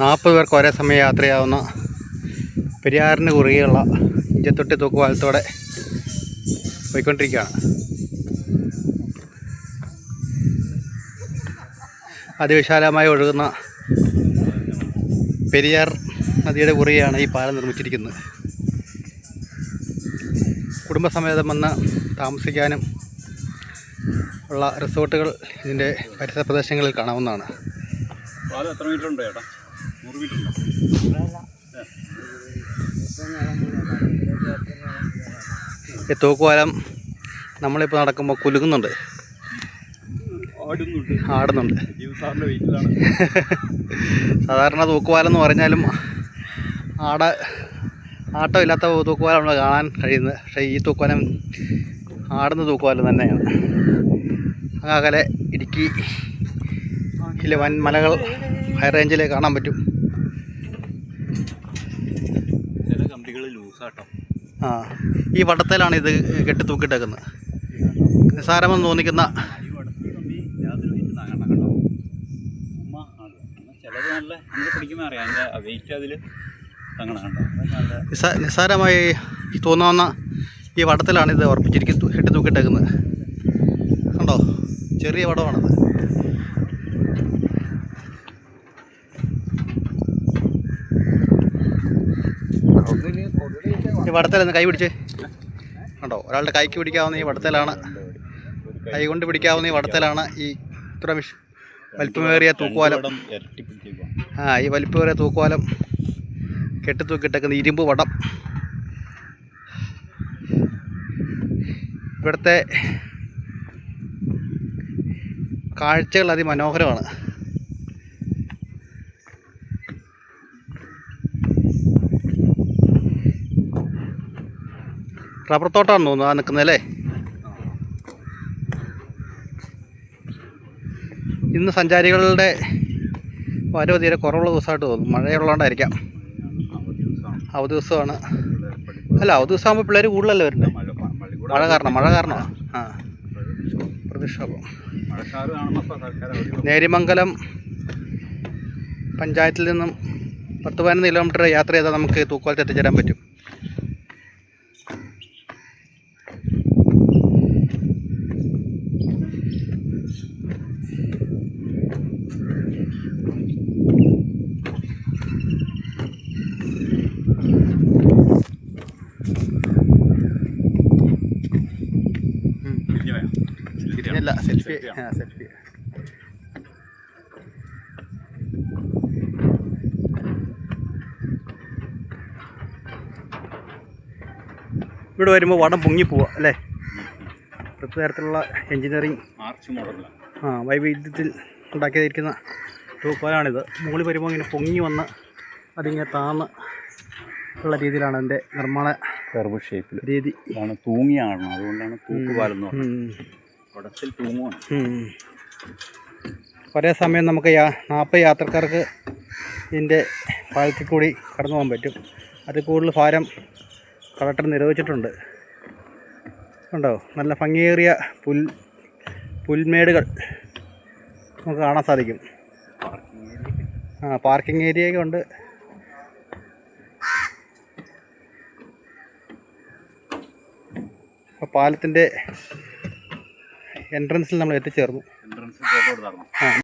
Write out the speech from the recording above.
40 പേർക്ക് ഒരേ സമയം യാത്രയാവുന്ന പെരിയാറിന് കുറുകെയുള്ള ഇഞ്ചത്തൊട്ടി തൂക്കുപാലത്തോടെ പോയിക്കൊണ്ടിരിക്കുകയാണ്. അതിവിശാലമായി ഒഴുകുന്ന പെരിയാർ നദിയുടെ കുറുകെയാണ് ഈ പാലം നിർമ്മിച്ചിരിക്കുന്നത്. കുടുംബസമേതം വന്ന് താമസിക്കാനും ഉള്ള റിസോർട്ടുകൾ ഇതിൻ്റെ പരിസര പ്രദേശങ്ങളിൽ കാണാവുന്നതാണ്. പാലം എത്ര മീറ്റർ ഉണ്ട് ചേട്ടാ? 100 മീറ്റർ ഉണ്ടോ? ഈ തൂക്കുപാലം നമ്മളിപ്പോൾ നടക്കുമ്പോൾ കുലുങ്ങുന്നുണ്ട്, ആടുന്നുണ്ട്. സാധാരണ തൂക്കുപാലം എന്ന് പറഞ്ഞാലും ആട്ടമില്ലാത്ത തൂക്കുപാലം നമ്മൾ കാണാൻ കഴിയുന്നത്. പക്ഷേ ഈ തൂക്കുപാലം ആടുന്ന തൂക്കുപാലം തന്നെയാണ്. അകലെ ഇടുക്കി വൻ മലകൾ ഹൈ റേഞ്ചിൽ കാണാൻ പറ്റും. ചില കമ്പികൾ ലൂസാട്ടോ. ഈ വട്ടത്തിലാണ് ഇത് കെട്ടി തൂക്കിയിട്ടേക്കുന്നത്. നിസ്സാരമെന്ന് തോന്നിക്കുന്ന നിസ്സാരമായി തോന്നാവുന്ന ഈ വടത്തിലാണ് ഇത് ഉറപ്പിച്ചിരിക്കുന്നത്, കെട്ടി തൂക്കിയിട്ടേക്കുന്നത്. കണ്ടോ, ചെറിയ വടമാണത്. ഈ വടത്തിലൊന്ന് കൈ പിടിച്ചേ. കണ്ടോ, ഒരാളുടെ കൈക്ക് പിടിക്കാവുന്ന ഈ വടത്തിലാണ്, കൈ കൊണ്ട് പിടിക്കാവുന്ന ഈ വടത്തിലാണ് ഈ ഇത്ര വലിപ്പമേറിയ തൂക്കുപാലം. ഈ വലിപ്പമേറിയ തൂക്കുപാലം കെട്ടിത്തൂക്കിയിട്ടേക്കുന്ന ഇരുമ്പ് വടം. ഇവിടുത്തെ കാഴ്ചകൾ അതിമനോഹരമാണ്. റബ്ബർ തോട്ടമാണെന്ന് തോന്നുന്നു ആ നിൽക്കുന്നതല്ലേ. ഇന്ന് സഞ്ചാരികളുടെ വരവ് തീരെ കുറവുള്ള ദിവസമായിട്ട് തോന്നുന്നു. മഴയുള്ളതുകൊണ്ടായിരിക്കാം. അവധി ദിവസമാണ്. അല്ല, അവധി ദിവസമാകുമ്പോൾ പിള്ളേർ കൂടുതലല്ലേ വരുന്നത്. മഴ കാരണമാണ്. പ്രതിഷേധം. നേരിമംഗലം പഞ്ചായത്തിൽ നിന്നും 10-15 കിലോമീറ്റർ യാത്ര ചെയ്താൽ നമുക്ക് തൂക്കുപാലത്ത് എത്തിച്ചേരാൻ പറ്റും. ഇല്ല, സെൽഫി. ഇവിടെ വരുമ്പോൾ വടം പൊങ്ങിപ്പോവുക അല്ലേ. പ്രത്യേക തരത്തിലുള്ള എൻജിനീയറിങ് വൈവിധ്യത്തിൽ ഉണ്ടാക്കിയിരിക്കുന്ന തൂക്കുപാലമാണിത്. മുകളിൽ വരുമ്പോൾ ഇങ്ങനെ പൊങ്ങി വന്ന് അതിങ്ങനെ താന്ന് ഉള്ള രീതിയിലാണ് അതിൻ്റെ നിർമ്മാണ കർവ് ഷേപ്പിൽ രീതി. തൂങ്ങിയാണ്, അതുകൊണ്ടാണ് തൂക്കുപാലം എന്ന് പറയുന്നത്. വടത്തിൽ തൂങ്ങുവാണ്. ഒരേ സമയം നമുക്ക് 40 യാത്രക്കാർക്ക് ഇതിൻ്റെ പാലത്തിൽ കൂടി കടന്നു പോകാൻ പറ്റും. അതിൽ കൂടുതൽ ഭാരം കളക്ടർ നിരോധിച്ചിട്ടുണ്ട്. ഉണ്ടോ, നല്ല ഭംഗിയേറിയ പുൽമേടുകൾ നമുക്ക് കാണാൻ സാധിക്കും. പാർക്കിംഗ് ഏരിയയൊക്കെ ഉണ്ട്. അപ്പോൾ പാലത്തിൻ്റെ എൻട്രൻസിൽ നമ്മൾ എത്തിച്ചേർന്നു.